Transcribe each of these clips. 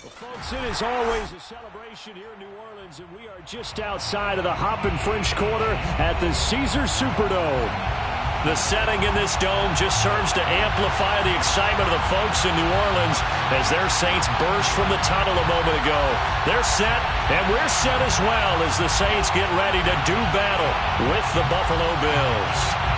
Well, folks, it is always a celebration here in New Orleans, and we are just outside of the Hoppin' French Quarter at the Caesars Superdome. The setting in this dome just serves to amplify the excitement of the folks in New Orleans as their Saints burst from the tunnel a moment ago. They're set, and we're set as well as the Saints get ready to do battle with the Buffalo Bills.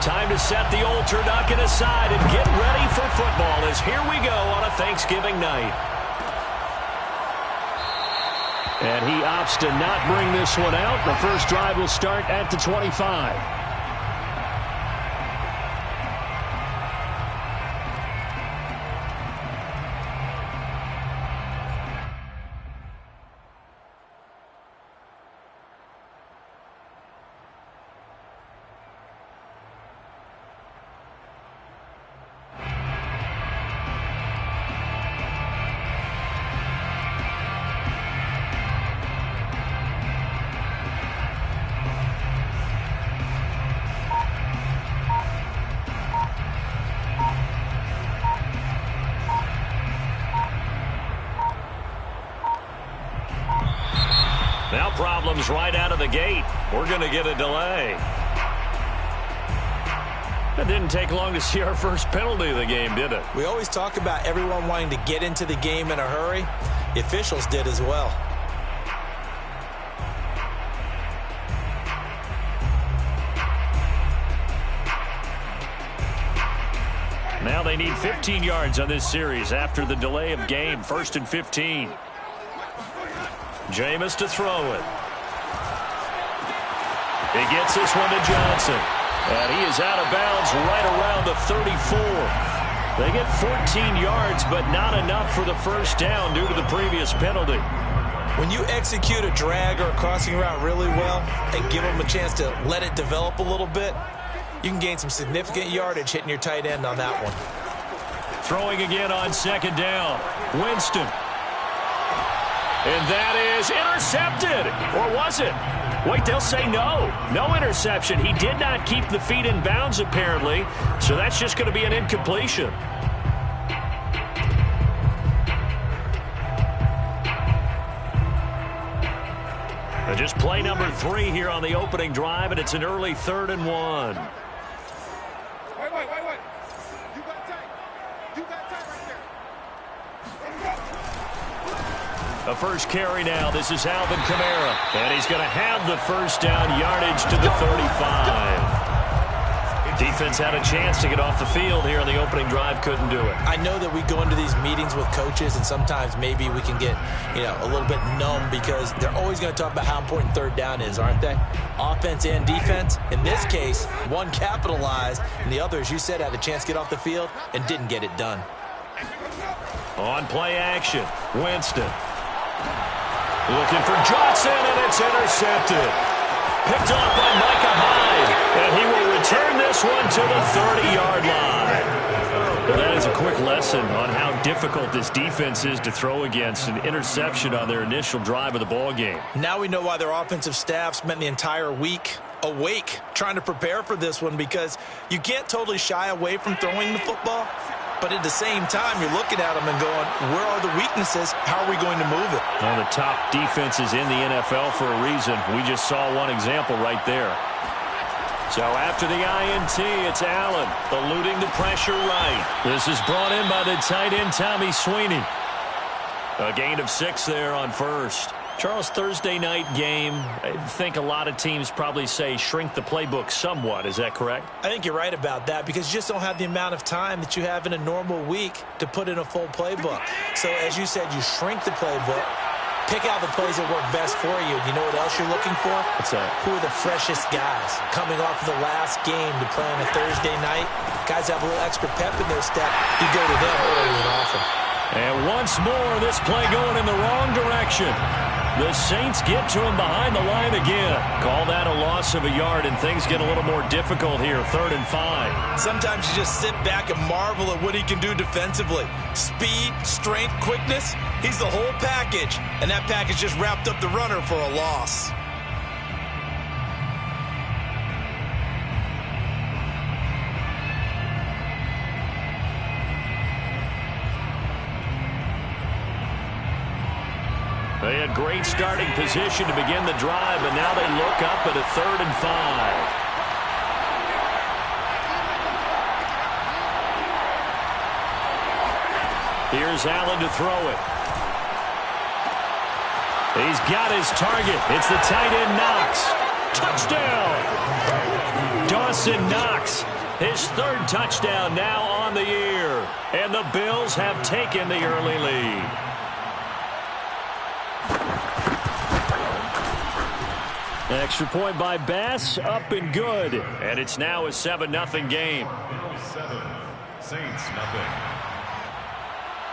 Time to set the old turducken aside and get ready for football as here we go on a Thanksgiving night. And he opts to not bring this one out. The first drive will start at the 25. Now problems right out of the gate. We're going to get a delay. It didn't take long to see our first penalty of the game, did it? We always talk about everyone wanting to get into the game in a hurry. The officials did as well. Now they need 15 yards on this series after the delay of game. 1st and 15. Jameis to throw it. He gets this one to Johnson. And he is out of bounds right around the 34. They get 14 yards, but not enough for the first down due to the previous penalty. When you execute a drag or a crossing route really well and give them a chance to let it develop a little bit, you can gain some significant yardage hitting your tight end on that one. Throwing again on 2nd down. Winston. And that is intercepted. Or was it? Wait, they'll say no. No interception. He did not keep the feet in bounds, apparently. So that's just going to be an incompletion. Just play number 3 here on the opening drive, and it's an early 3rd and 1. Wait. You got tight. Right there. A first carry now. This is Alvin Kamara. And he's going to have the first down, yardage to the 35. Defense had a chance to get off the field here on the opening drive. Couldn't do it. I know that we go into these meetings with coaches, and sometimes maybe we can get, a little bit numb because they're always going to talk about how important 3rd down is, aren't they? Offense and defense. In this case, one capitalized, and the other, as you said, had a chance to get off the field and didn't get it done. On play action, Winston. Looking for Johnson, and it's intercepted. Picked off by Micah Hyde, and he will return this one to the 30-yard line. Well, that is a quick lesson on how difficult this defense is to throw against. An interception on their initial drive of the ball game. Now we know why their offensive staff spent the entire week awake trying to prepare for this one, because you can't totally shy away from throwing the football. But at the same time, you're looking at them and going, where are the weaknesses? How are we going to move it? One of the top defenses in the NFL for a reason. We just saw one example right there. So after the INT, it's Allen eluding the pressure right. This is brought in by the tight end, Tommy Sweeney. A gain of 6 there on first. Charles, Thursday night game, I think a lot of teams probably say shrink the playbook somewhat. Is that correct? I think you're right about that, because you just don't have the amount of time that you have in a normal week to put in a full playbook. So as you said, you shrink the playbook, pick out the plays that work best for you. You know what else you're looking for? What's that? Who are the freshest guys coming off of the last game to play on a Thursday night? Guys have a little extra pep in their step. You go to them early and often. And once more, this play going in the wrong direction. The Saints get to him behind the line again. Call that a loss of a yard, and things get a little more difficult here, 3rd and 5. Sometimes you just sit back and marvel at what he can do defensively. Speed, strength, quickness, he's the whole package. And that package just wrapped up the runner for a loss. They had great starting position to begin the drive, but now they look up at a 3rd and 5. Here's Allen to throw it. He's got his target. It's the tight end Knox. Touchdown! Dawson Knox, his 3rd touchdown now on the year. And the Bills have taken the early lead. Extra point by Bass, up and good. And it's now a 7-0 game. 7, Saints nothing.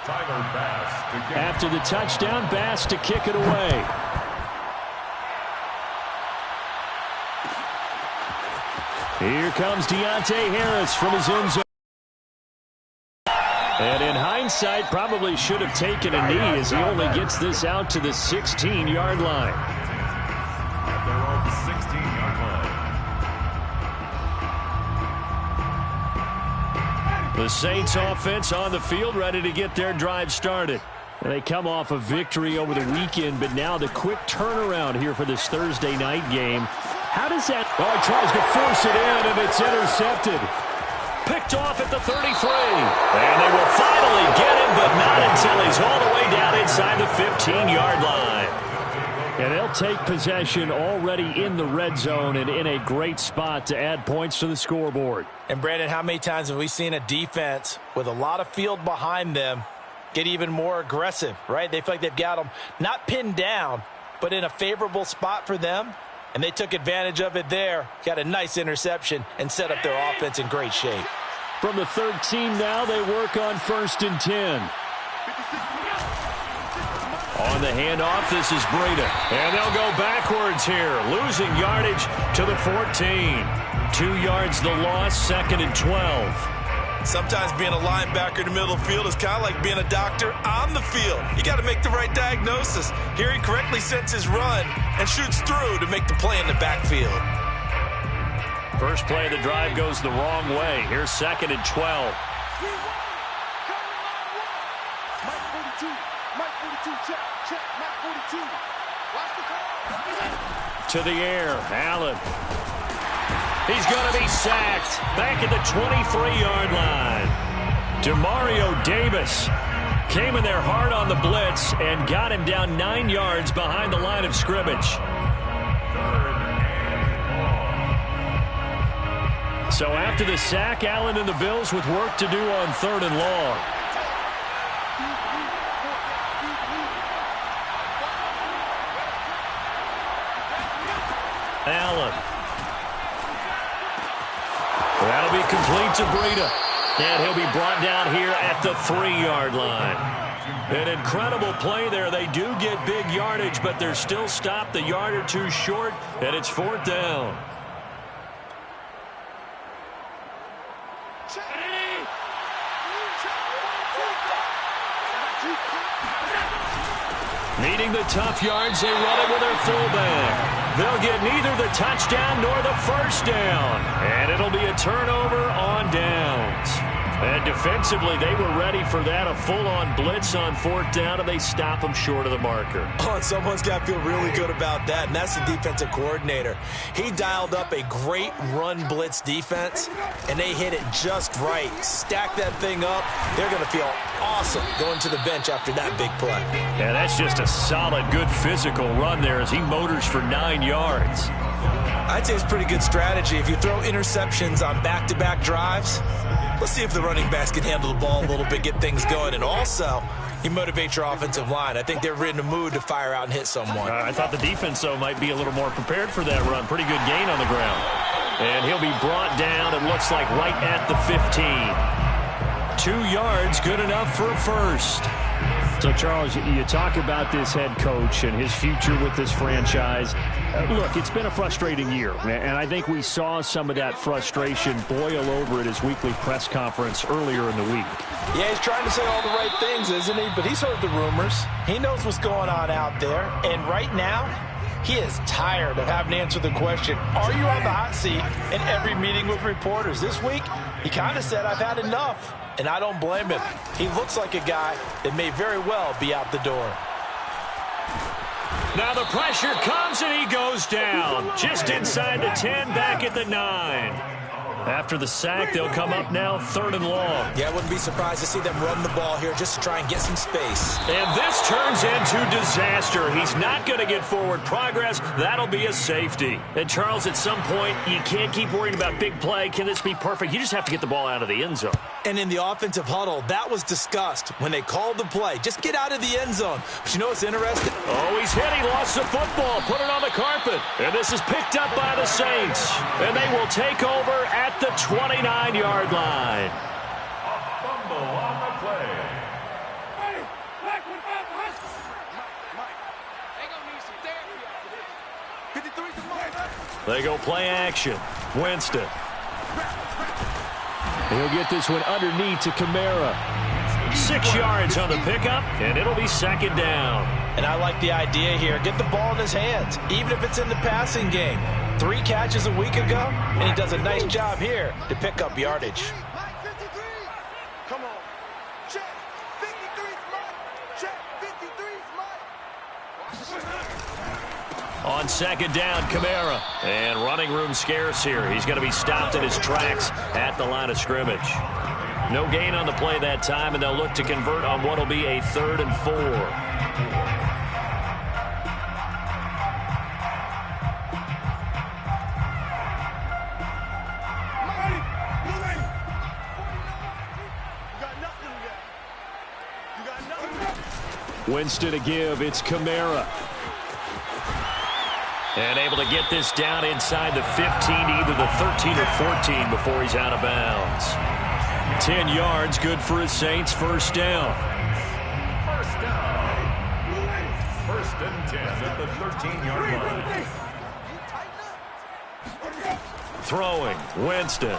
Tyler Bass to kick. After the touchdown, Bass to kick it away. Here comes Deontay Harris from his end zone. And in hindsight, probably should have taken a knee as he only gets this out to the 16-yard line. At their own 16-yard line. The Saints offense on the field, ready to get their drive started. They come off a victory over the weekend, but now the quick turnaround here for this Thursday night game. How does that... Oh, he tries to force it in, and it's intercepted. Picked off at the 33. And they will finally get him, but not until he's all the way down inside the 15-yard line. And they'll take possession already in the red zone and in a great spot to add points to the scoreboard. And, Brandon, how many times have we seen a defense with a lot of field behind them get even more aggressive, right? They feel like they've got them not pinned down, but in a favorable spot for them. And they took advantage of it there. Got a nice interception and set up their offense in great shape. From the 13 now, they work on 1st and 10. On the handoff, this is Breida. And they'll go backwards here, losing yardage to the 14. 2 yards the loss, 2nd and 12. Sometimes being a linebacker in the middle of the field is kind of like being a doctor on the field. You got to make the right diagnosis. Here he correctly sets his run and shoots through to make the play in the backfield. First play of the drive goes the wrong way. Here's 2nd and 12. Mike 42, check, Mike 42. Watch the call. To the air, Allen. He's going to be sacked back at the 23-yard line. Demario Davis came in there hard on the blitz and got him down 9 yards behind the line of scrimmage. So after the sack, Allen and the Bills with work to do on 3rd and long. Allen. That'll be complete to Breida. And he'll be brought down here at the 3-yard line. An incredible play there. They do get big yardage, but they're still stopped a yard or two short, and it's 4th down. Needing the tough yards, they run it with their fullback. They'll get neither the touchdown nor the first down. And it'll be a turnover on downs. And defensively, they were ready for that, a full-on blitz on 4th down, and they stop them short of the marker. Oh, and someone's got to feel really good about that, and that's the defensive coordinator. He dialed up a great run blitz defense, and they hit it just right. Stack that thing up. They're going to feel awesome going to the bench after that big play. Yeah, that's just a solid, good physical run there as he motors for 9 yards. I'd say it's pretty good strategy. If you throw interceptions on back-to-back drives, let's see if the running backs can handle the ball a little bit, get things going. And also, you motivate your offensive line. I think they're in the mood to fire out and hit someone. I thought the defense, though, might be a little more prepared for that run. Pretty good gain on the ground. And he'll be brought down, it looks like, right at the 15. 2 yards, good enough for a first. So, Charles, you talk about this head coach and his future with this franchise. Look, it's been a frustrating year, and I think we saw some of that frustration boil over at his weekly press conference earlier in the week. Yeah, he's trying to say all the right things, isn't he? But he's heard the rumors. He knows what's going on out there. And right now, he is tired of having to answer the question, are you on the hot seat in every meeting with reporters? This week, he kind of said, I've had enough. And I don't blame him. He looks like a guy that may very well be out the door. Now the pressure comes and he goes down. Just inside the 10, back at the 9. After the sack, they'll come up now 3rd and long. Yeah, I wouldn't be surprised to see them run the ball here just to try and get some space. And this turns into disaster. He's not going to get forward progress. That'll be a safety. And, Charles, at some point, you can't keep worrying about big play. Can this be perfect? You just have to get the ball out of the end zone. And in the offensive huddle, that was discussed when they called the play. Just get out of the end zone. But you know what's interesting? Oh, he's hit. He lost the football. Put it on the carpet. And this is picked up by the Saints. And they will take over at the 29-yard line. Fumble on the play. They go play action. Winston. He'll get this one underneath to Kamara. 6 yards on the pickup, and it'll be 2nd down. And I like the idea here. Get the ball in his hands, even if it's in the passing game. 3 catches a week ago, and he does a nice job here to pick up yardage. Come on. Check. 53's mine. Check. 53's mine. On 2nd down, Kamara. And running room scarce here. He's going to be stopped in his tracks at the line of scrimmage. No gain on the play that time, and they'll look to convert on what will be a 3rd and 4. Winston to give. It's Kamara. And able to get this down inside the 15, either the 13 or 14 before he's out of bounds. 10 yards, good for his Saints. 1st down. First down. 1st and 10 at the 13-yard line. Throwing, Winston.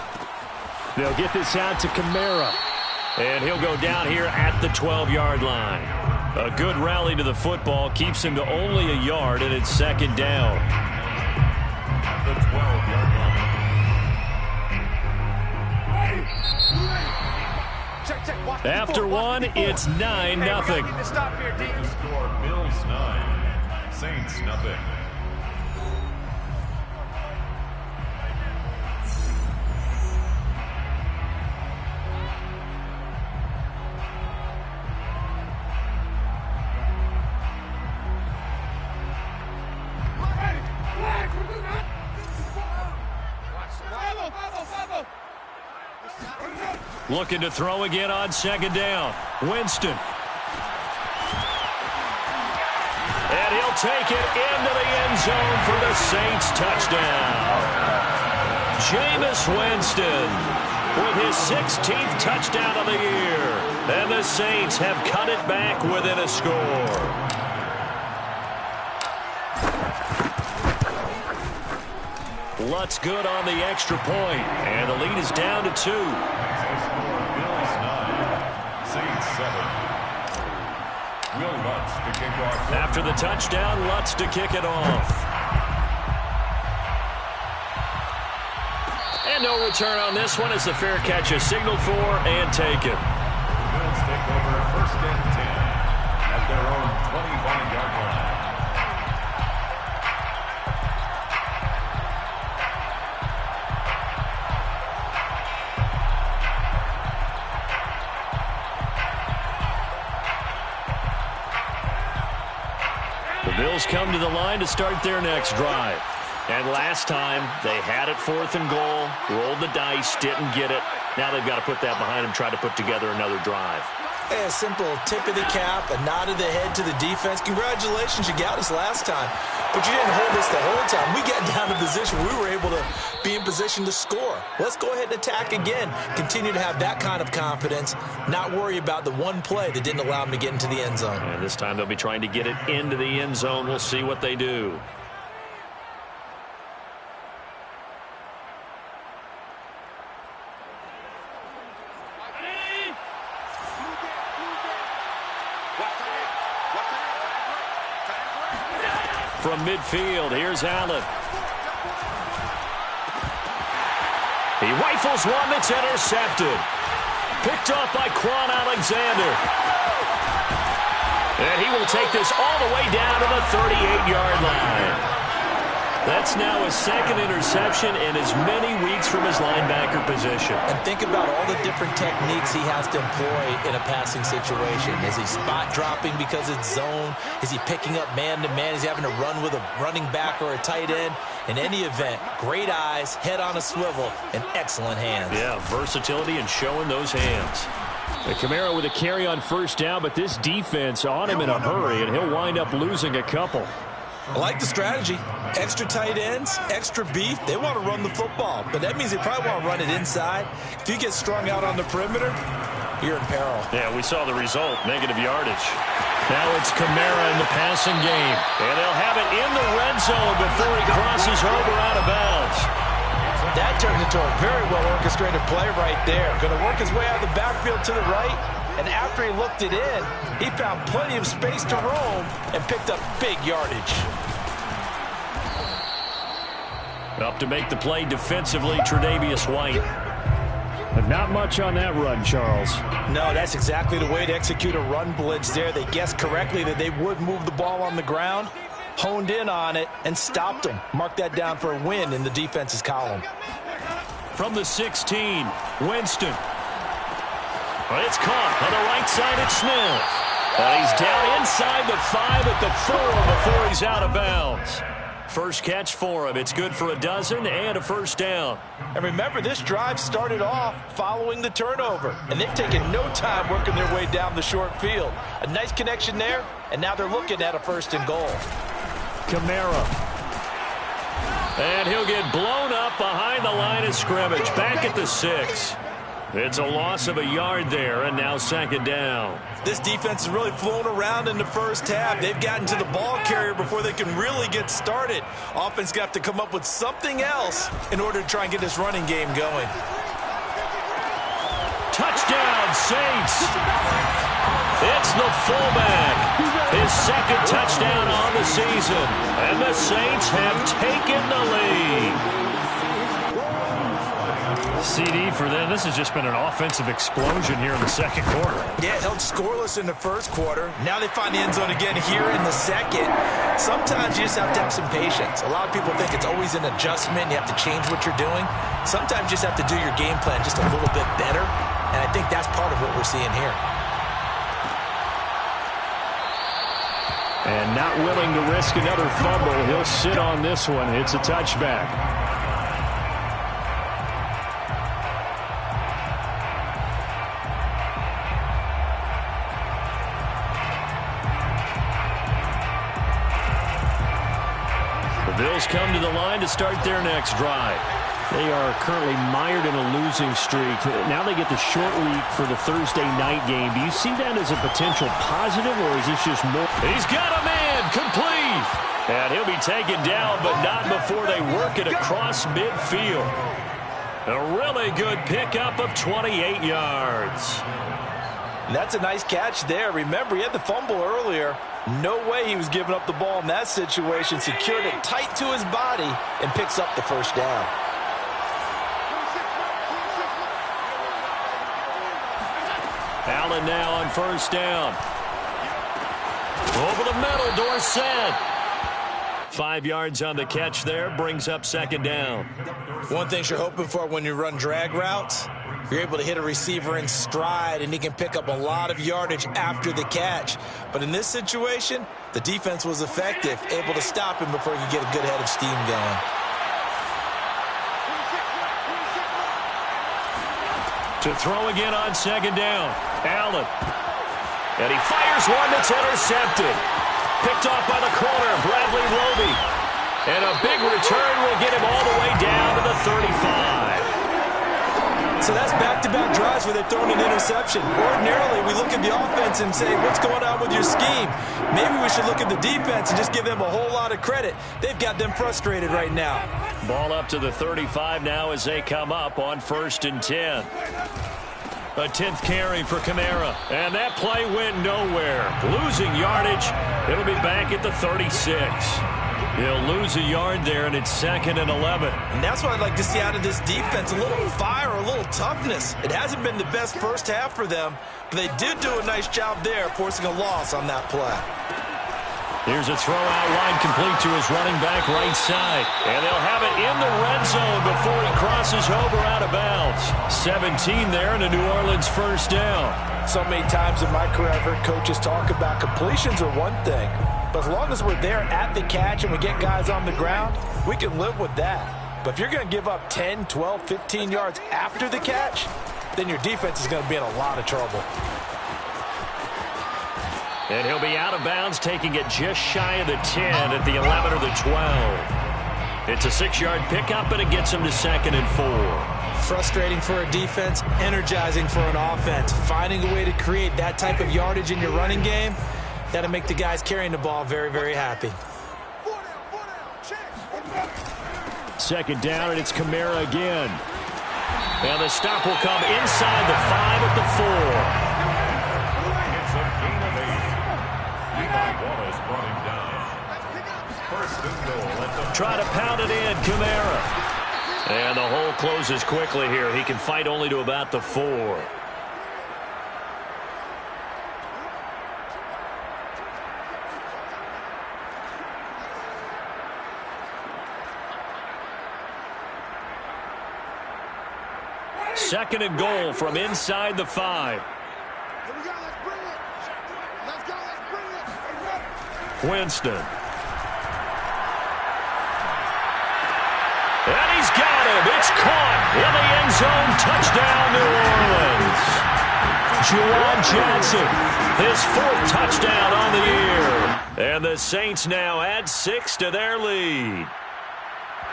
They'll get this out to Kamara. And he'll go down here at the 12-yard line. A good rally to the football keeps him to only a yard, and it's 2nd down. The 12-yard line. After one, it's 9-0. Score Bills 9, Saints nothing. Looking to throw again on 2nd down. Winston. And he'll take it into the end zone for the Saints touchdown. Jameis Winston with his 16th touchdown of the year. And the Saints have cut it back within a score. Lutz good on the extra point, and the lead is down to 2. Bills 9, Saints 7. Will Lutz to kick off. After the touchdown, Lutz to kick it off. And no return on this one as the fair catch is signaled for and taken. Bills take over 1st and 10 at their own 25-yard line. Bills come to the line to start their next drive. And last time, they had it 4th and goal, rolled the dice, didn't get it. Now they've got to put that behind them, try to put together another drive. A simple tip of the cap, a nod of the head to the defense. Congratulations, you got us last time, but you didn't hold us the whole time. We got down to position where we were able to be in position to score. Let's go ahead and attack again. Continue to have that kind of confidence, not worry about the one play that didn't allow them to get into the end zone. And this time they'll be trying to get it into the end zone. We'll see what they do. From midfield, here's Allen. He rifles one that's intercepted. Picked off by Quan Alexander. And he will take this all the way down to the 38-yard line. That's now his second interception in as many weeks from his linebacker position. And think about all the different techniques he has to employ in a passing situation. Is he spot dropping because it's zone? Is he picking up man-to-man? Is he having to run with a running back or a tight end? In any event, great eyes, head on a swivel, and excellent hands. Yeah, versatility and showing those hands. The Camaro with a carry on first down, but this defense on him in a hurry, and he'll wind up losing a couple. I like the strategy. Extra tight ends, extra beef. They want to run the football, but that means they probably want to run it inside. If you get strung out on the perimeter, you're in peril. Yeah, we saw the result, negative yardage. Now it's Kamara in the passing game, and they'll have it in the red zone before he crosses over out of bounds. That turned into a very well-orchestrated play right there. Going to work his way out of the backfield to the right, and after he looked it in, he found plenty of space to roam and picked up big yardage. Up to make the play defensively, Tre'Davious White. But not much on that run, Charles. No, that's exactly the way to execute a run blitz there. They guessed correctly that they would move the ball on the ground, honed in on it, and stopped them. Mark that down for a win in the defense's column. From the 16, Winston. Well, it's caught on the right side at Smith. And he's down inside the 5 at the 4 before he's out of bounds. First catch for him. It's good for a dozen and a first down. And remember, this drive started off following the turnover. And they've taken no time working their way down the short field. A nice connection there, and now they're looking at a first and goal. Kamara. And he'll get blown up behind the line of scrimmage. Back at the 6. It's a loss of a yard there, and now second down. This defense has really flown around in the first half. They've gotten to the ball carrier before they can really get started. Offense got to come up with something else in order to try and get this running game going. Touchdown, Saints. It's the fullback. His second touchdown on the season. And the Saints have taken the lead. CD for them. This has just been an offensive explosion here in the second quarter. Yeah, held scoreless in the first quarter. Now they find the end zone again here in the second. Sometimes you just have to have some patience. A lot of people think it's always an adjustment. You have to change what you're doing. Sometimes you just have to do your game plan just a little bit better. And I think that's part of what we're seeing here. And not willing to risk another fumble. He'll sit on this one. It's a touchback. Bills come to the line to start their next drive. They are currently mired in a losing streak. Now they get the short week for the Thursday night game. Do you see that as a potential positive, or is this just more? He's got a man complete. And he'll be taken down, but not before they work it across midfield. A really good pickup of 28 yards. And that's a nice catch there. Remember, he had the fumble earlier. No way he was giving up the ball in that situation. Secured it tight to his body and picks up the first down. Allen now on first down. Over the middle, Dorsett. 5 yards on the catch there, brings up second down. One thing you're hoping for when you run drag routes, you're able to hit a receiver in stride, and he can pick up a lot of yardage after the catch. But in this situation, the defense was effective, able to stop him before he could get a good head of steam going. To throw again on second down. Allen. And he fires one that's intercepted. Picked off by the corner, Bradley Roby. And a big return will get him all the way down to the 35. So that's back-to-back drives where they've thrown an interception. Ordinarily, we look at the offense and say, what's going on with your scheme? Maybe we should look at the defense and just give them a whole lot of credit. They've got them frustrated right now. Ball up to the 35 now as they come up on 1st and 10. A 10th carry for Kamara. And that play went nowhere. Losing yardage. It'll be back at the 36. He'll lose a yard there, and it's 2nd and 11. And that's what I'd like to see out of this defense. A little fire, a little toughness. It hasn't been the best first half for them, but they did do a nice job there, forcing a loss on that play. Here's a throw out wide, complete to his running back right side. And they'll have it in the red zone before he crosses over out of bounds. 17 there and a New Orleans first down. So many times in my career I've heard coaches talk about completions are one thing, but as long as we're there at the catch and we get guys on the ground, we can live with that. But if you're going to give up 10, 12, 15 yards after the catch, then your defense is going to be in a lot of trouble. And he'll be out of bounds, taking it just shy of the 10 at the 11 or the 12. It's a 6-yard pickup, and it gets him to 2nd and 4. Frustrating for a defense, energizing for an offense. Finding a way to create that type of yardage in your running game, that'll make the guys carrying the ball very, very happy. 2nd down, and it's Kamara again. And the stop will come inside the 5 at the 4. It's a gain of 8. Levi Wallace brought him down. 1st and goal at the... Try to pound it in, Kamara. And the hole closes quickly here. He can fight only to about the 4. Second and goal from inside the 5. Here we go, let's bring it. Let's go, let's bring it. Winston. And he's got him. It's caught in the end zone. Touchdown, New Orleans. Juwan Johnson, his 4th touchdown on the year. And the Saints now add 6 to their lead.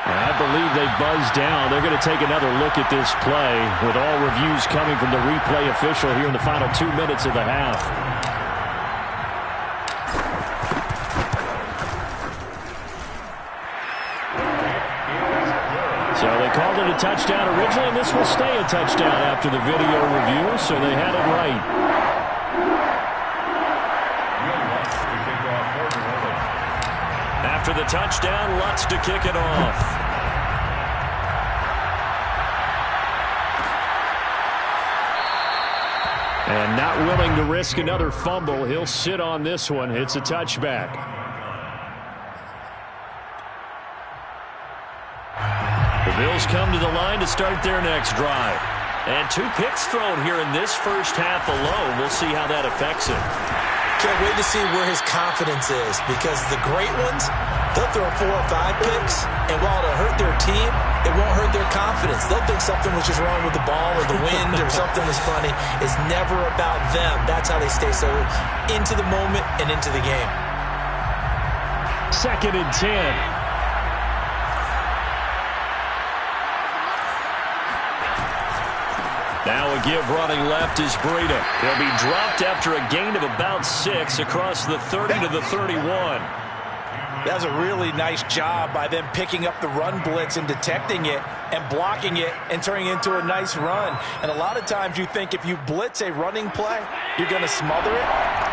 I believe they buzzed down. They're going to take another look at this play with all reviews coming from the replay official here in the final 2 minutes of the half. So they called it a touchdown originally, and this will stay a touchdown after the video review, so they had it right. After the touchdown, Lutz to kick it off. And not willing to risk another fumble, he'll sit on this one. It's a touchback. The Bills come to the line to start their next drive. And 2 picks thrown here in this first half alone. We'll see how that affects him. Can't wait to see where his confidence is, because the great ones, they'll throw 4 or 5 picks, and while it'll hurt their team, it won't hurt their confidence. They'll think something was just wrong with the ball or the wind or something was funny. It's never about them. That's how they stay so into the moment and into the game. 2nd and 10. Now a give running left is Breida. He'll be dropped after a gain of about 6 across the 30 to the 31. That's a really nice job by them picking up the run blitz and detecting it and blocking it and turning it into a nice run. And a lot of times you think if you blitz a running play, you're going to smother it.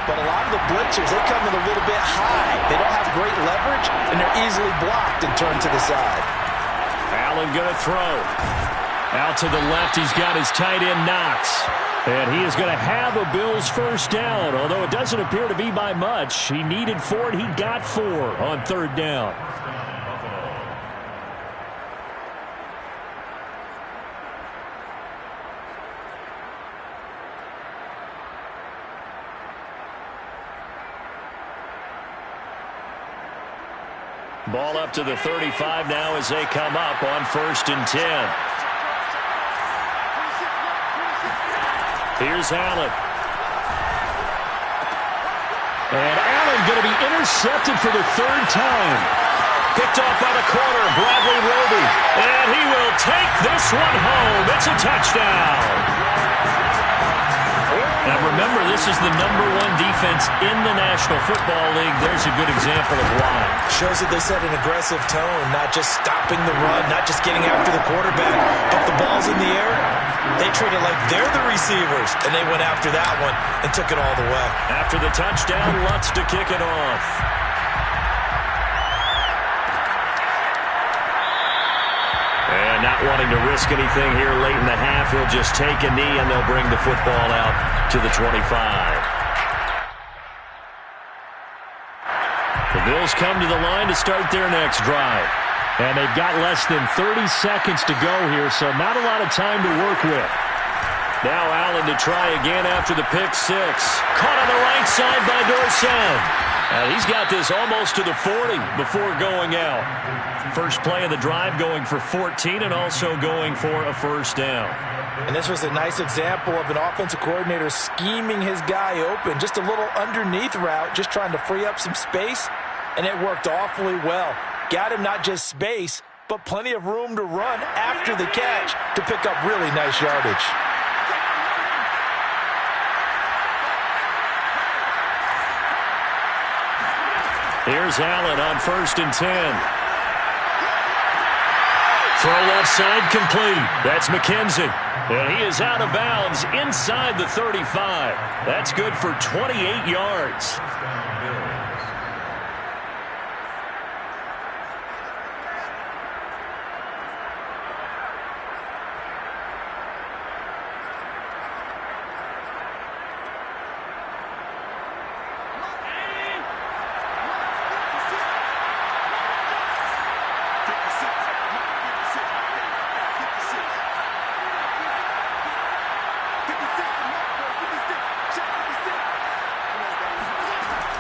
But a lot of the blitzers, they come in a little bit high. They don't have great leverage, and they're easily blocked and turned to the side. Allen going to throw. Out to the left, he's got his tight end Knox. And he is going to have a Bills first down, although it doesn't appear to be by much. He needed 4, and he got 4 on 3rd down. Ball up to the 35 now as they come up on 1st and 10. Here's Allen. And Allen going to be intercepted for the third time. Picked off by the corner, Bradley Roby. And he will take this one home. It's a touchdown. Now remember, this is the #1 defense in the National Football League. There's a good example of why. Shows that they set an aggressive tone, not just stopping the run, not just getting after the quarterback, but the ball's in the air. They treat it like they're the receivers, and they went after that one and took it all the way. After the touchdown, Lutz to kick it off. And not wanting to risk anything here late in the half, he'll just take a knee, and they'll bring the football out to the 25. The Bills come to the line to start their next drive. And they've got less than 30 seconds to go here, so not a lot of time to work with. Now Allen to try again after the pick six. Caught on the right side by Dorsett. He's got this almost to the 40 before going out. First play of the drive going for 14 and also going for a first down. And this was a nice example of an offensive coordinator scheming his guy open. Just a little underneath route, just trying to free up some space, and it worked awfully well. Got him not just space, but plenty of room to run after the catch to pick up really nice yardage. Here's Allen on 1st and 10. Throw left side complete. That's McKenzie. And he is out of bounds inside the 35. That's good for 28 yards.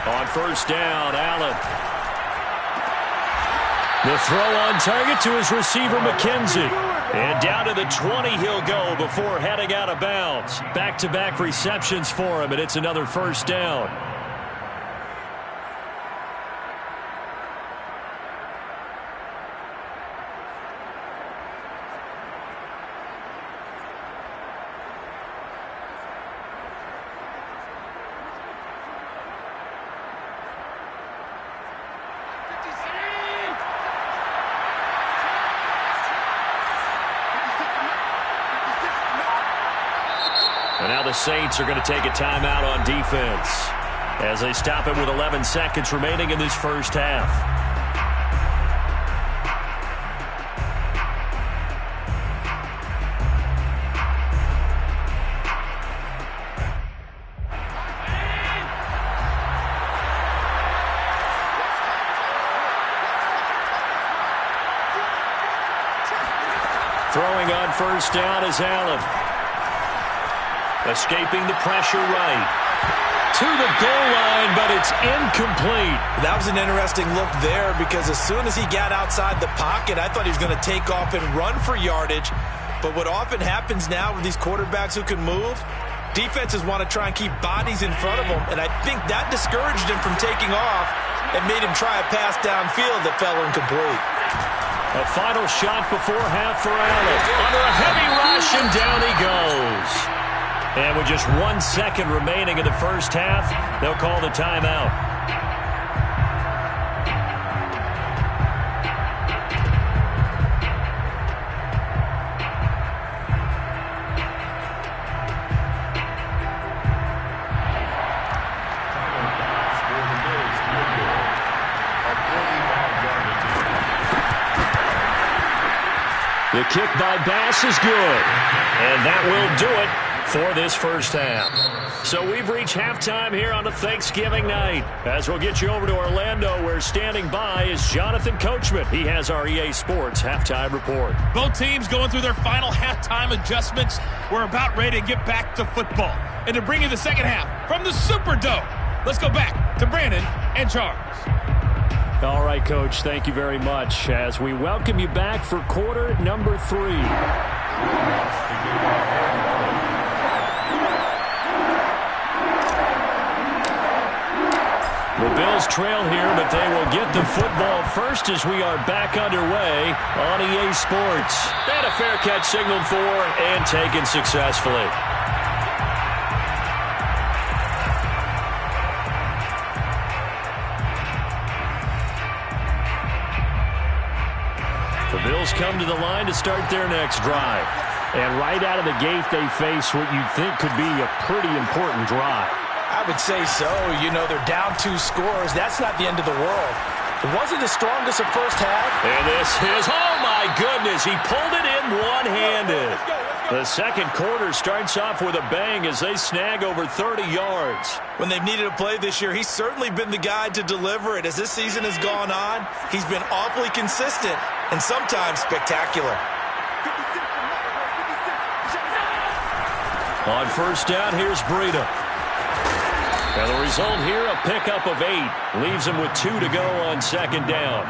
On first down, Allen. The throw on target to his receiver, McKenzie. And down to the 20 he'll go before heading out of bounds. Back-to-back receptions for him, and it's another first down. And now the Saints are going to take a timeout on defense as they stop it with 11 seconds remaining in this first half. Throwing on first down is Allen. Escaping the pressure right. To the goal line, but it's incomplete. That was an interesting look there because as soon as he got outside the pocket, I thought he was going to take off and run for yardage. But what often happens now with these quarterbacks who can move, defenses want to try and keep bodies in front of them, and I think that discouraged him from taking off and made him try a pass downfield that fell incomplete. A final shot before half for Allen. Under a heavy rush, and down he goes. And with just 1 second remaining in the first half, they'll call the timeout. The kick by Bass is good. And that will do it for this first half. So we've reached halftime here on a Thanksgiving night. As we'll get you over to Orlando, where standing by is Jonathan Coachman. He has our EA Sports halftime report. Both teams going through their final halftime adjustments. We're about ready to get back to football. And to bring you the second half from the Superdome, let's go back to Brandon and Charles. All right, Coach, thank you very much as we welcome you back for quarter number 3. The Bills trail here, but they will get the football first as we are back underway on EA Sports. And a fair catch signaled for and taken successfully. The Bills come to the line to start their next drive. And right out of the gate, they face what you'd think could be a pretty important drive. I would say so. You know, they're down 2 scores. That's not the end of the world. It wasn't the strongest of first half. And this is, oh my goodness, he pulled it in one-handed. The second quarter starts off with a bang as they snag over 30 yards. When they've needed a play this year, he's certainly been the guy to deliver it. As this season has gone on, he's been awfully consistent and sometimes spectacular. On first down, here's Breida. And the result here, a pickup of 8. Leaves him with 2 to go on second down.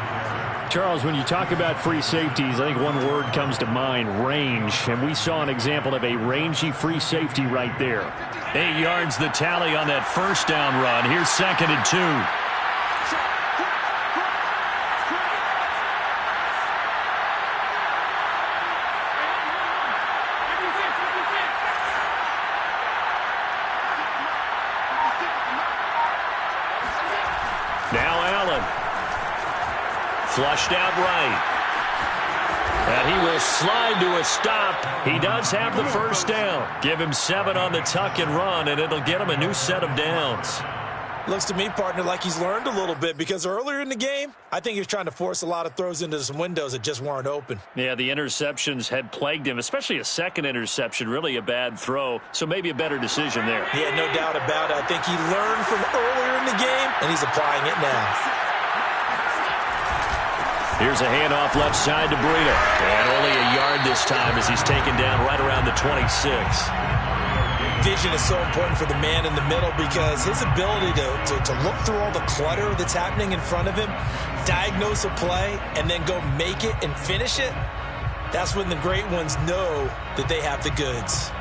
Charles, when you talk about free safeties, I think one word comes to mind, range. And we saw an example of a rangy free safety right there. 8 yards the tally on that first down run. Here's 2nd and 2. Now Allen. Flushed out right. And he will slide to a stop. He does have the first down. Give him 7 on the tuck and run, and it'll get him a new set of downs. Looks to me, partner, like he's learned a little bit because earlier in the game, I think he was trying to force a lot of throws into some windows that just weren't open. Yeah, the interceptions had plagued him, especially a second interception, really a bad throw, so maybe a better decision there. Yeah, no doubt about it. I think he learned from earlier in the game, and he's applying it now. Here's a handoff left side to Breida. And only a yard this time as he's taken down right around the 26. Vision is so important for the man in the middle because his ability to look through all the clutter that's happening in front of him, diagnose a play, and then go make it and finish it, that's when the great ones know that they have the goods.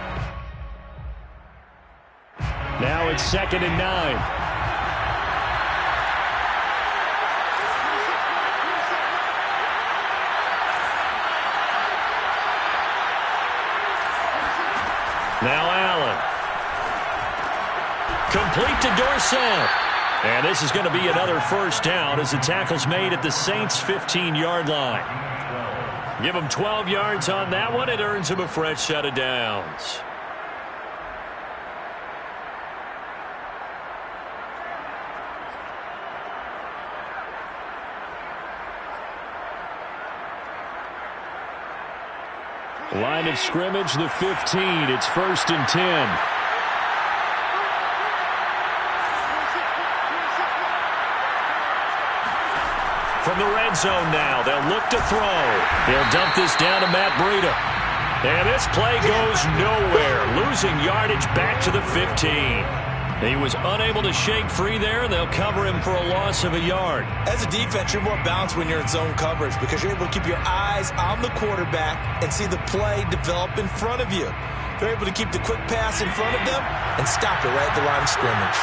Now it's 2nd and 9. Now Allen. Complete to Dorsett. And this is going to be another first down as the tackle's made at the Saints' 15-yard line. Give him 12 yards on that one. It earns him a fresh set of downs. Line of scrimmage, the 15. It's 1st and 10. From the red zone now, they'll look to throw. They'll dump this down to Matt Breida. And this play goes nowhere, losing yardage back to the 15. He was unable to shake free there, and they'll cover him for a loss of a yard. As a defense, you're more balanced when you're in zone coverage because you're able to keep your eyes on the quarterback and see the play develop in front of you. They're able to keep the quick pass in front of them and stop it right at the line of scrimmage.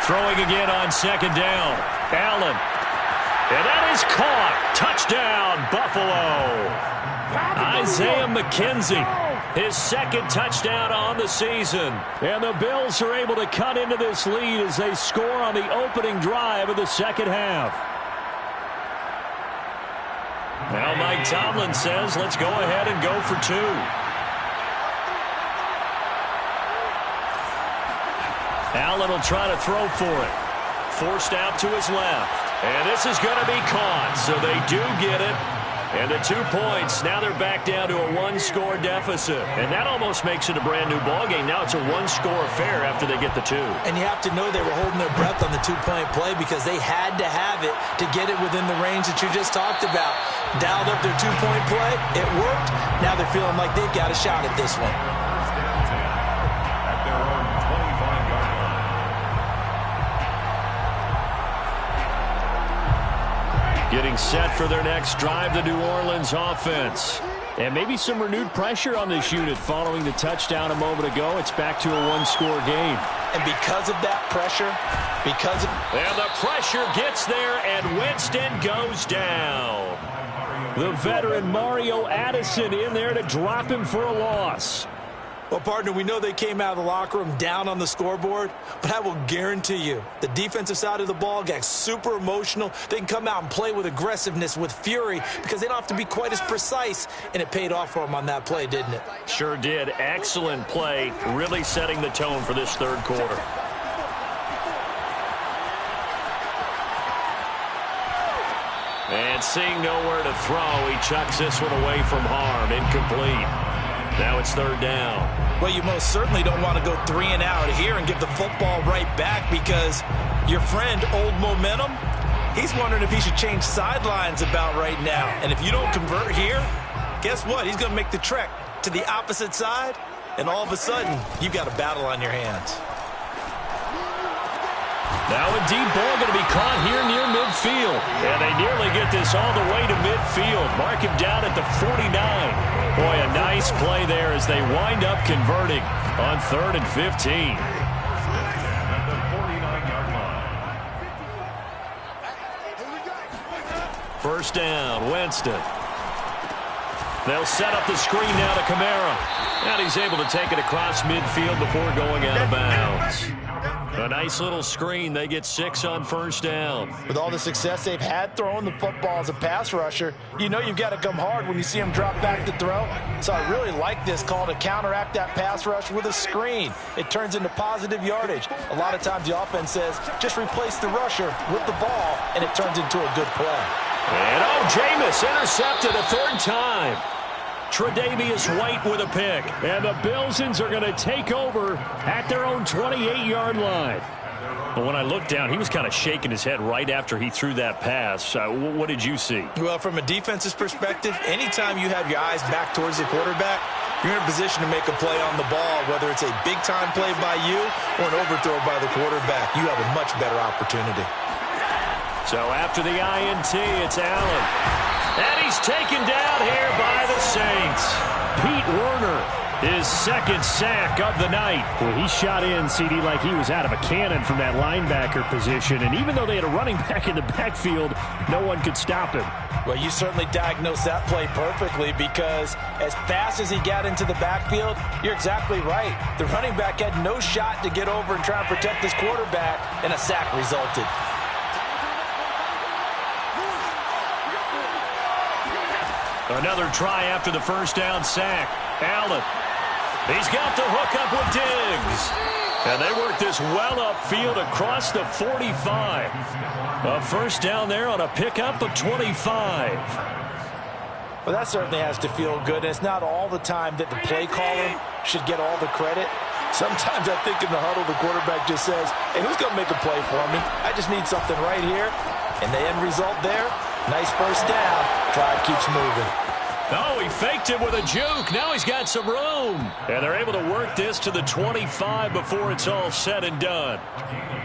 Throwing again on second down. Allen. And that is caught. Touchdown, Buffalo. Isaiah McKenzie, his 2nd touchdown on the season. And the Bills are able to cut into this lead as they score on the opening drive of the second half. Now Mike Tomlin says, let's go ahead and go for 2. Allen will try to throw for it. Forced out to his left. And this is going to be caught, so they do get it. And the 2 points, now they're back down to a 1-score deficit. And that almost makes it a brand-new ballgame. Now it's a 1-score affair after they get the 2. And you have to know they were holding their breath on the 2-point play because they had to have it to get it within the range that you just talked about. Dialed up their 2-point play. It worked. Now they're feeling like they've got a shot at this one. At their own 25-yard line. Getting set for their next drive, the New Orleans offense. And maybe some renewed pressure on this unit following the touchdown a moment ago. It's back to a one-score game. And because of that pressure, And the pressure gets there, and Winston goes down. The veteran Mario Addison in there to drop him for a loss. Well, partner, we know they came out of the locker room down on the scoreboard, but I will guarantee you the defensive side of the ball got super emotional. They can come out and play with aggressiveness, with fury, because they don't have to be quite as precise, and it paid off for them on that play, didn't it? Sure did. Excellent play, really setting the tone for this third quarter. And seeing nowhere to throw, he chucks this one away from harm. Incomplete. Now it's third down. Well, you most certainly don't want to go 3 and out here and give the football right back, because your friend, Old Momentum, he's wondering if he should change sidelines about right now. And if you don't convert here, guess what? He's going to make the trek to the opposite side, and all of a sudden, you've got a battle on your hands. Now a deep ball going to be caught here near midfield. And they nearly get this all the way to midfield. Mark him down at the 49. Boy, a nice play there as they wind up converting on 3rd and 15. At the 49-yard line. First down, Winston. They'll set up the screen now to Kamara. And he's able to take it across midfield before going out of bounds. A nice little screen. They get 6 on first down. With all the success they've had throwing the football as a pass rusher, you know you've got to come hard when you see them drop back to throw. So I really like this call to counteract that pass rush with a screen. It turns into positive yardage. A lot of times the offense says, just replace the rusher with the ball, and it turns into a good play. And Jameis intercepted a 3rd time. Tre'Davious White with a pick. And the Bilsons are going to take over at their own 28-yard line. But when I looked down, he was kind of shaking his head right after he threw that pass. What did you see? Well, from a defense's perspective, anytime you have your eyes back towards the quarterback, you're in a position to make a play on the ball, whether it's a big-time play by you or an overthrow by the quarterback. You have a much better opportunity. So after the INT, it's Allen. And he's taken down here by the Saints. Pete Werner, his 2nd sack of the night. Well, he shot in, CD, like he was out of a cannon from that linebacker position. And even though they had a running back in the backfield, no one could stop him. Well, you certainly diagnosed that play perfectly, because as fast as he got into the backfield, you're exactly right. The running back had no shot to get over and try and protect his quarterback, and a sack resulted. Another try after the first down sack. Allen. He's got the hook up with Diggs. And they work this well upfield across the 45. A first down there on a pickup of 25. Well, that certainly has to feel good. It's not all the time that the play caller should get all the credit. Sometimes I think in the huddle, the quarterback just says, hey, who's going to make a play for me? I just need something right here. And the end result there, nice first down. Drive keeps moving. Oh, he faked it with a juke. Now he's got some room. And they're able to work this to the 25 before it's all said and done.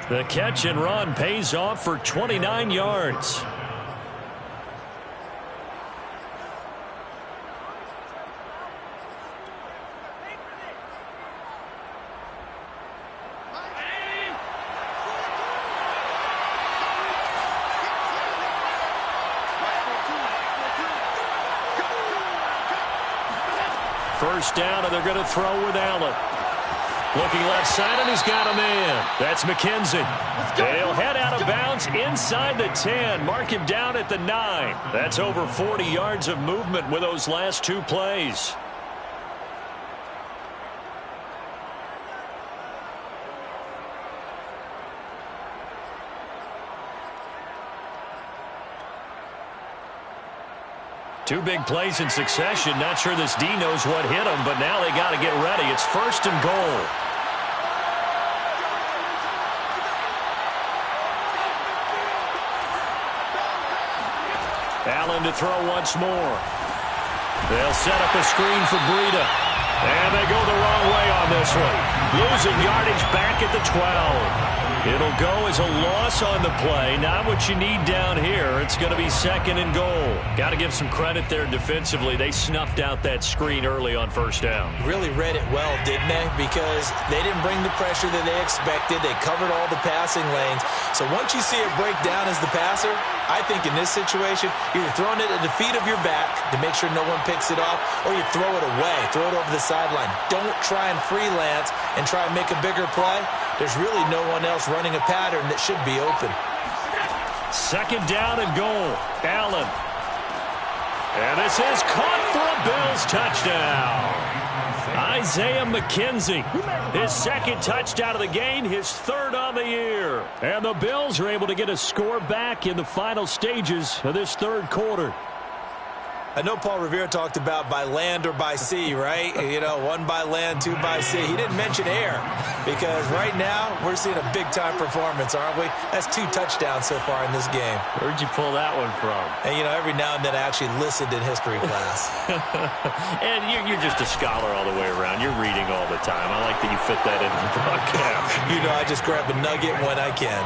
The catch and run pays off for 29 yards. First down, and they're going to throw with Allen. Looking left side, and he's got a man. That's McKenzie. They'll head out of bounds inside the 10. Mark him down at the 9. That's over 40 yards of movement with those last 2 plays. Two big plays in succession. Not sure this D knows what hit him, but now they got to get ready. It's 1st and goal. Allen to throw once more. They'll set up a screen for Breida. And they go the wrong way on this one. Losing yardage back at the 12. It'll go as a loss on the play. Not what you need down here. It's going to be 2nd and goal. Got to give some credit there defensively. They snuffed out that screen early on 1st down. Really read it well, didn't they? Because they didn't bring the pressure that they expected. They covered all the passing lanes. So once you see it break down as the passer, I think in this situation, you're throwing it at the feet of your back to make sure no one picks it off, or you throw it away, throw it over the sideline. Don't try and freelance and try and make a bigger play. There's really no one else running a pattern that should be open. 2nd down and goal. Allen. And this is caught for a Bills touchdown. Isaiah McKenzie, his 2nd touchdown of the game, his 3rd on the year. And the Bills are able to get a score back in the final stages of this 3rd quarter. I know Paul Revere talked about by land or by sea, right? You know, 1 by land, 2 by sea. He didn't mention air because right now we're seeing a big-time performance, aren't we? That's 2 touchdowns so far in this game. Where'd you pull that one from? And, you know, every now and then I actually listened in history class. And you're just a scholar all the way around. You're reading all the time. I like that you fit that into the broadcast. You know, I just grab a nugget when I can.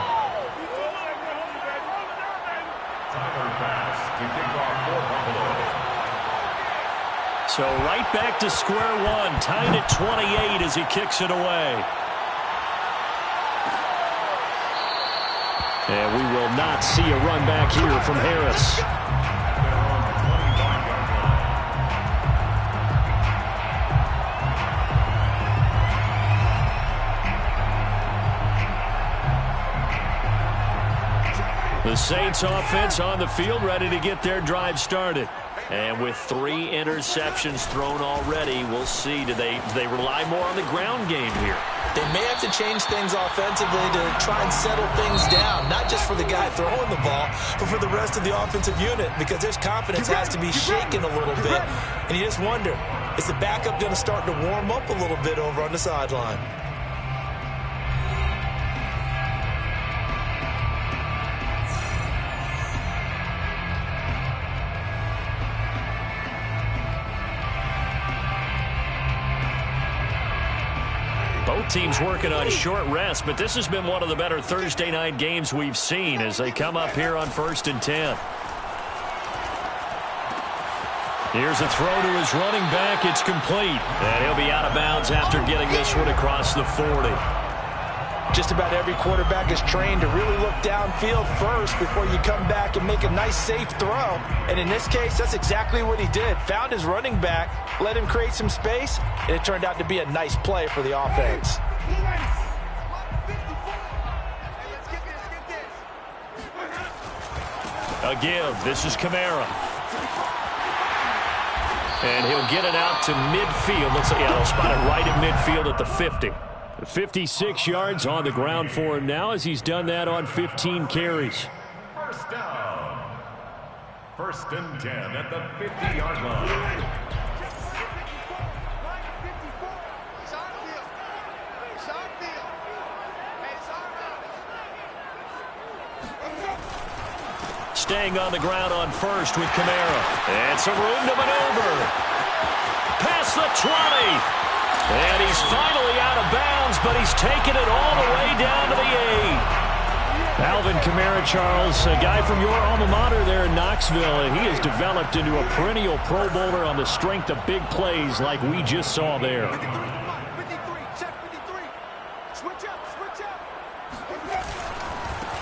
Tyler Bass to kick off for Buffalo. So right back to square one, tied at 28 as he kicks it away. And we will not see a run back here from Harris. The Saints offense on the field, ready to get their drive started. And with 3 interceptions thrown already, we'll see. Do they rely more on the ground game here? They may have to change things offensively to try and settle things down, not just for the guy throwing the ball, but for the rest of the offensive unit, because their confidence has to be shaken a little bit. And you just wonder, is the backup going to start to warm up a little bit over on the sideline? Both teams working on short rest, but this has been one of the better Thursday night games we've seen as they come up here on 1st and 10. Here's a throw to his running back. It's complete. And he'll be out of bounds after getting this one across the 40. Just about every quarterback is trained to really look downfield first before you come back and make a nice, safe throw. And in this case, that's exactly what he did. Found his running back, let him create some space, and it turned out to be a nice play for the offense. Again, this is Kamara. And he'll get it out to midfield. Looks like, yeah, they'll spot it right at midfield at the 50. 56 yards on the ground for him now as he's done that on 15 carries. 1st down. 1st and 10 at the 50-yard line. Staying on the ground on 1st with Kamara. And some room to maneuver. Past the 20. And he's finally out of bounds, but he's taken it all the way down to the 8. Alvin Kamara, Charles, a guy from your alma mater there in Knoxville, and he has developed into a perennial Pro Bowler on the strength of big plays like we just saw there. 53, check 53. Switch up.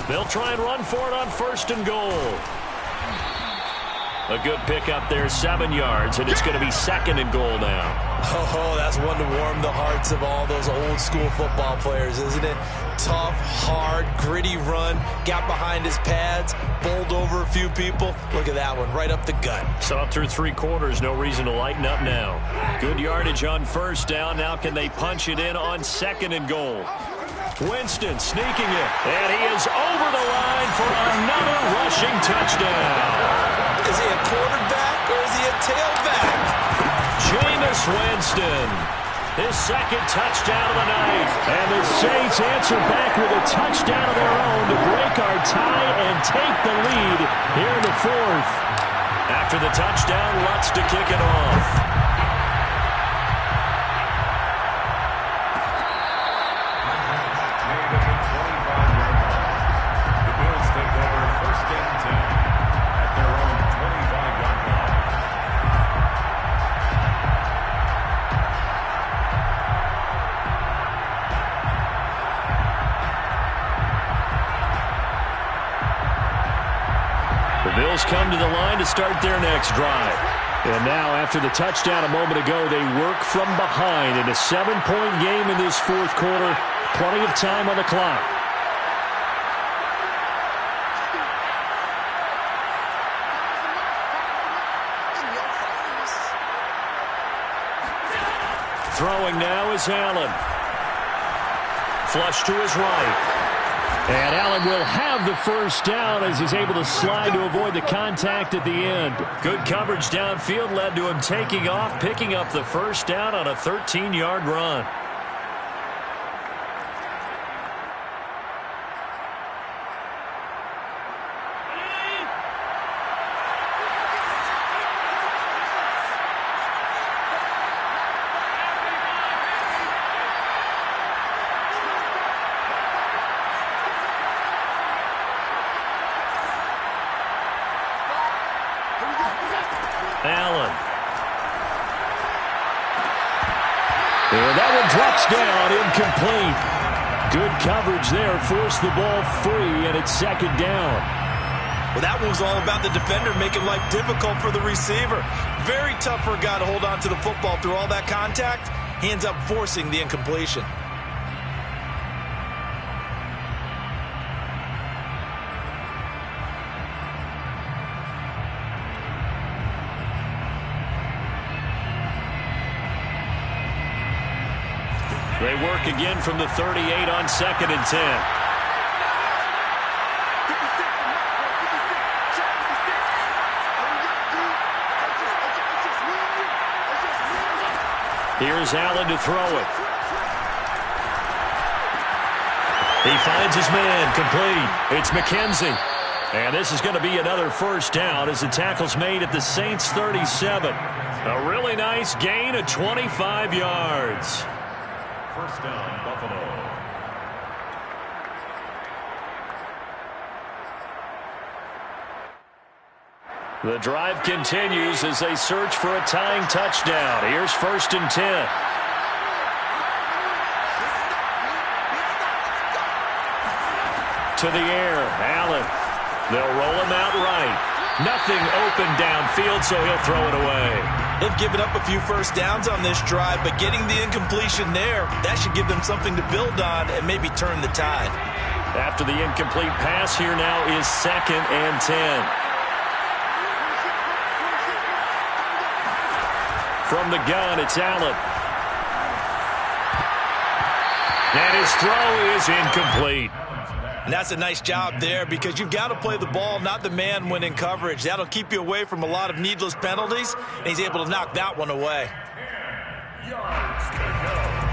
They'll try and run for it on 1st and goal. A good pickup there, 7 yards, and it's going to be 2nd and goal now. Oh, that's one to warm the hearts of all those old school football players, isn't it? Tough, hard, gritty run, got behind his pads, bowled over a few people. Look at that one, right up the gut. So up through 3 quarters, no reason to lighten up now. Good yardage on 1st down. Now can they punch it in on 2nd and goal? Winston sneaking it, and he is over the line for another rushing touchdown. Is he a quarterback or is he a tailback? Jameis Winston, his 2nd touchdown of the night. And the Saints answer back with a touchdown of their own to break our tie and take the lead here in the 4th. After the touchdown, Lutz to kick it off. Bills come to the line to start their next drive. And now, after the touchdown a moment ago, they work from behind in a 7-point game in this fourth quarter. Plenty of time on the clock. Throwing now is Allen. Flush to his right. And Allen will have the first down as he's able to slide to avoid the contact at the end. Good coverage downfield led to him taking off, picking up the first down on a 13-yard run. Allen. And that one drops down, incomplete. Good coverage there, forced the ball free, and it's second down. Well, that one was all about the defender making life difficult for the receiver. Very tough for a guy to hold on to the football through all that contact. He ends up forcing the incompletion. They work again from the 38 on 2nd and 10. Here's Allen to throw it. He finds his man, complete. It's McKenzie. And this is going to be another first down as the tackle's made at the Saints' 37. A really nice gain of 25 yards. First down, Buffalo. The drive continues as they search for a tying touchdown. Here's 1st and 10. To the air, Allen. They'll roll him out right. Nothing open downfield, so he'll throw it away. They've given up a few first downs on this drive, but getting the incompletion there, that should give them something to build on and maybe turn the tide. After the incomplete pass, here now is 2nd and 10. From the gun, it's Allen. And his throw is incomplete. And that's a nice job there because you've got to play the ball, not the man when in coverage. That'll keep you away from a lot of needless penalties, and he's able to knock that one away. 10 yards to go.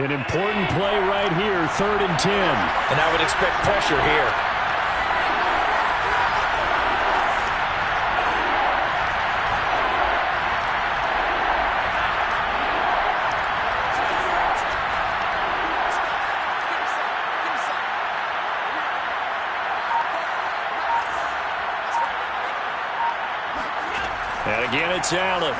An important play right here, 3rd and 10. And I would expect pressure here. And again, it's Allen.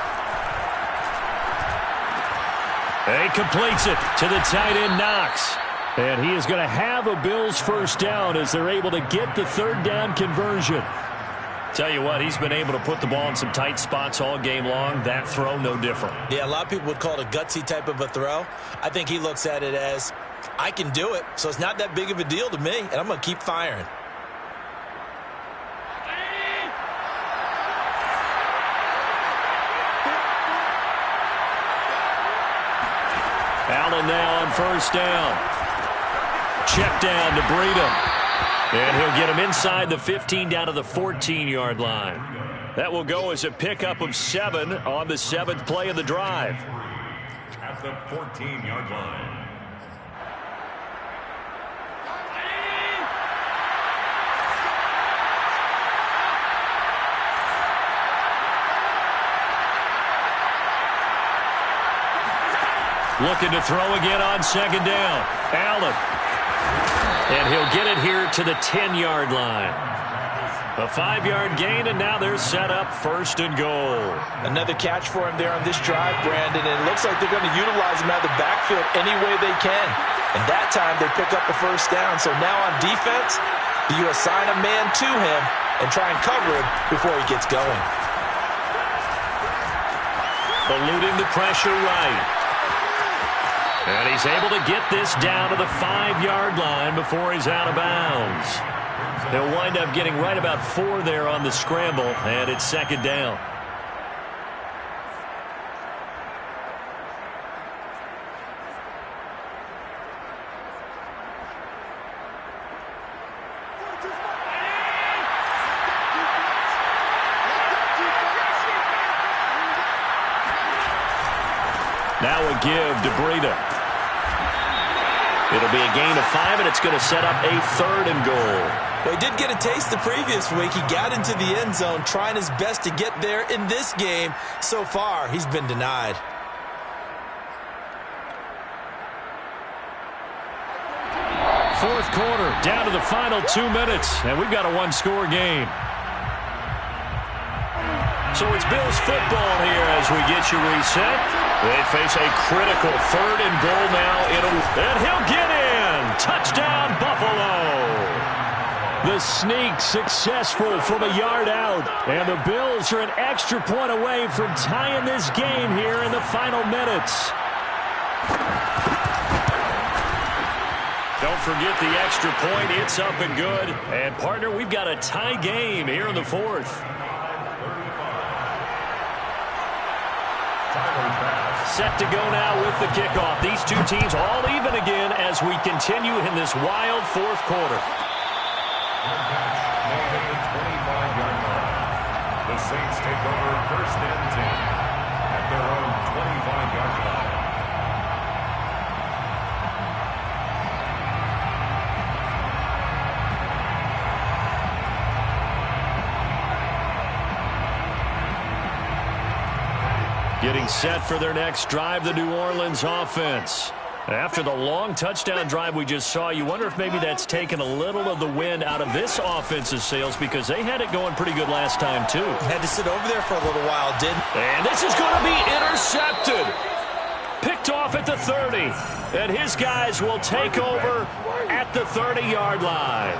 And he completes it to the tight end, Knox. And he is going to have a Bills first down as they're able to get the 3rd down conversion. Tell you what, he's been able to put the ball in some tight spots all game long. That throw, no different. Yeah, a lot of people would call it a gutsy type of a throw. I think he looks at it as, I can do it, so it's not that big of a deal to me, and I'm going to keep firing. Allen now on 1st down. Check down to Breedham. And he'll get him inside the 15 down to the 14-yard line. That will go as a pickup of 7 on the 7th play of the drive. At the 14-yard line. Looking to throw again on 2nd down. Allen. And he'll get it here to the 10-yard line. A 5-yard gain, and now they're set up 1st and goal. Another catch for him there on this drive, Brandon, and it looks like they're going to utilize him out of the backfield any way they can. And that time they pick up the 1st down. So now on defense, you assign a man to him and try and cover him before he gets going. Eluding the pressure right. And he's able to get this down to the 5-yard line before he's out of bounds. They'll wind up getting right about 4 there on the scramble, and it's 2nd down. Now a give to Breida. It'll be a gain of 5, and it's going to set up a 3rd and goal. Well, he did get a taste the previous week. He got into the end zone, trying his best to get there in this game. So far, he's been denied. Fourth quarter, down to the final 2 minutes, and we've got a 1-score game. So it's Bills football here as we get you reset. They face a critical 3rd and goal now. And he'll get in. Touchdown, Buffalo. The sneak successful from a yard out. And the Bills are an extra point away from tying this game here in the final minutes. Don't forget the extra point. It's up and good. And, partner, we've got a tie game here in the 4th. Set to go now with the kickoff. These two teams all even again as we continue in this wild 4th quarter. The Saints take over 1st and 10 at their own 25-yard line. Getting set for their next drive, the New Orleans offense. After the long touchdown drive we just saw, you wonder if maybe that's taken a little of the wind out of this offense's sails because they had it going pretty good last time, too. Had to sit over there for a little while, didn't? And this is going to be intercepted. Picked off at the 30. And his guys will take over at the 30-yard line.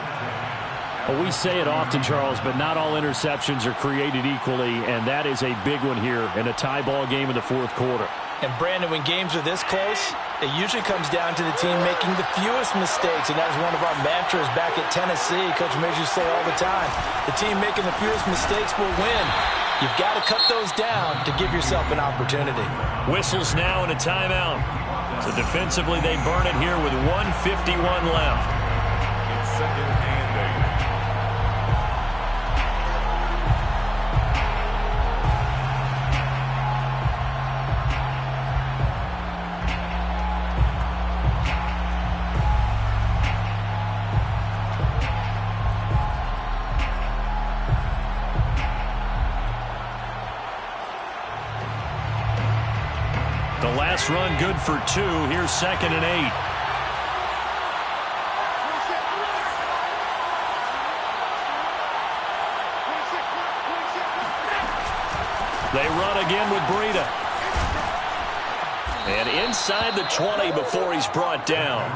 Well, we say it often, Charles, but not all interceptions are created equally, and that is a big one here in a tie ball game in the 4th quarter. And, Brandon, when games are this close, it usually comes down to the team making the fewest mistakes, and that was one of our mantras back at Tennessee. Coach Major used to say all the time, the team making the fewest mistakes will win. You've got to cut those down to give yourself an opportunity. Whistles now and a timeout. So defensively, they burn it here with 1:51 left. It's 2nd and 8. The last run good for 2. Here's 2nd and 8. They run again with Breida. And inside the 20 before he's brought down.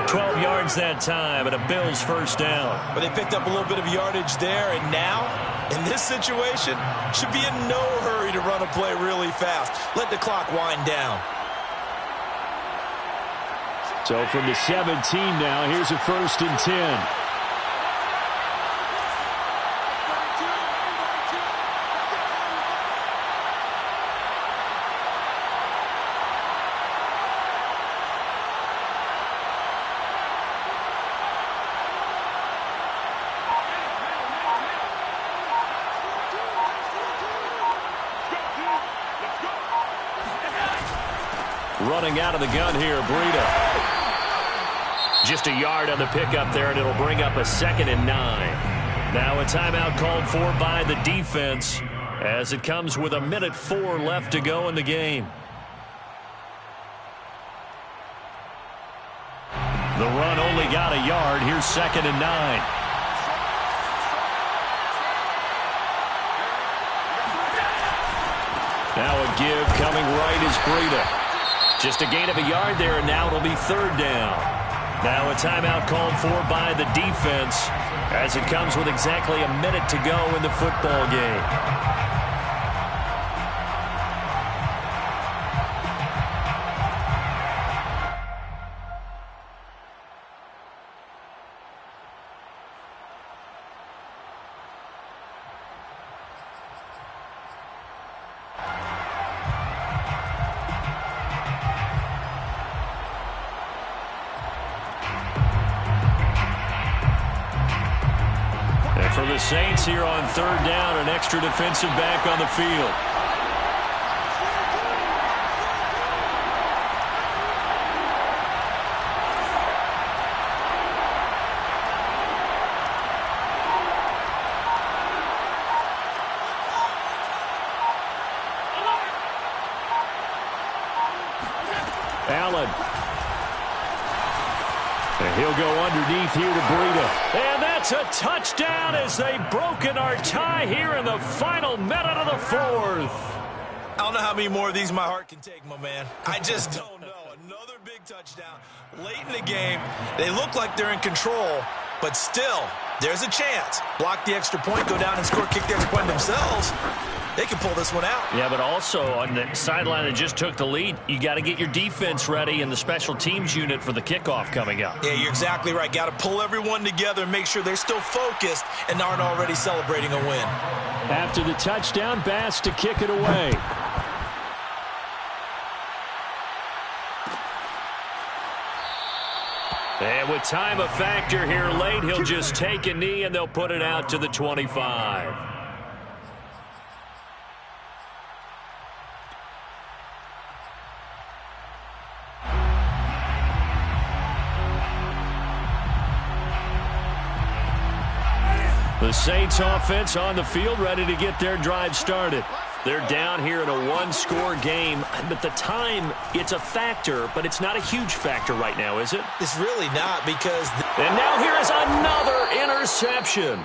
12 yards that time and a Bills 1st down. But they picked up a little bit of yardage there, and now, in this situation, should be in no hurry to run a play really fast. Let the clock wind down. So from the 17 now, here's a 1st and 10. Running out of the gun here, Breida. Just a yard on the pickup there, and it'll bring up a 2nd and 9. Now a timeout called for by the defense as it comes with 1:04 left to go in the game. The run only got a yard. Here's 2nd and 9. Now a give coming right is Breida. Just a gain of a yard there, and now it'll be third down. Now a timeout called for by the defense as it comes with exactly a minute to go in the football game. For the Saints here on third down, an extra defensive back on the field. Allen. And he'll go underneath here to Breida. And that's a touchdown as they've broken our tie here in the final minute of the fourth. I don't know how many more of these my heart can take, my man. I just don't know. Another big touchdown late in the game. They look like they're in control, but still, there's a chance. Block the extra point, go down and score, kick the extra point themselves. They can pull this one out. Yeah, but also on the sideline that just took the lead, you got to get your defense ready and the special teams unit for the kickoff coming up. Yeah, you're exactly right. Got to pull everyone together and make sure they're still focused and aren't already celebrating a win. After the touchdown, Bass to kick it away. And with time a factor here late, he'll just take a knee and they'll put it out to the 25. The Saints offense on the field, ready to get their drive started. They're down here in a one-score game, but the time, it's a factor, but it's not a huge factor right now, is it? It's really not because... And now here is another interception.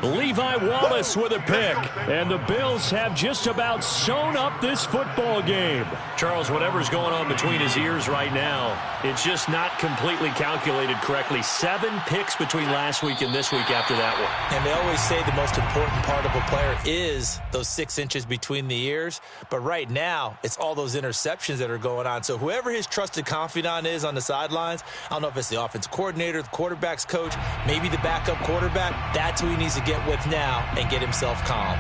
Levi Wallace with a pick, and the Bills have just about sewn up this football game. Charles, whatever's going on between his ears right now, it's just not completely calculated correctly. 7 picks between last week and this week after that one. And they always say the most important part of a player is those 6 inches between the ears, but right now, it's all those interceptions that are going on. So whoever his trusted confidant is on the sidelines, I don't know if it's the offense coordinator, the quarterback's coach, maybe the backup quarterback, that's who he needs to get with now and get himself calm.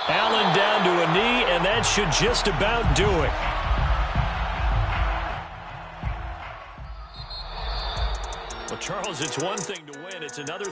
Allen down to a knee, and that should just about do it. Well, Charles, it's one thing to win. It's another thing.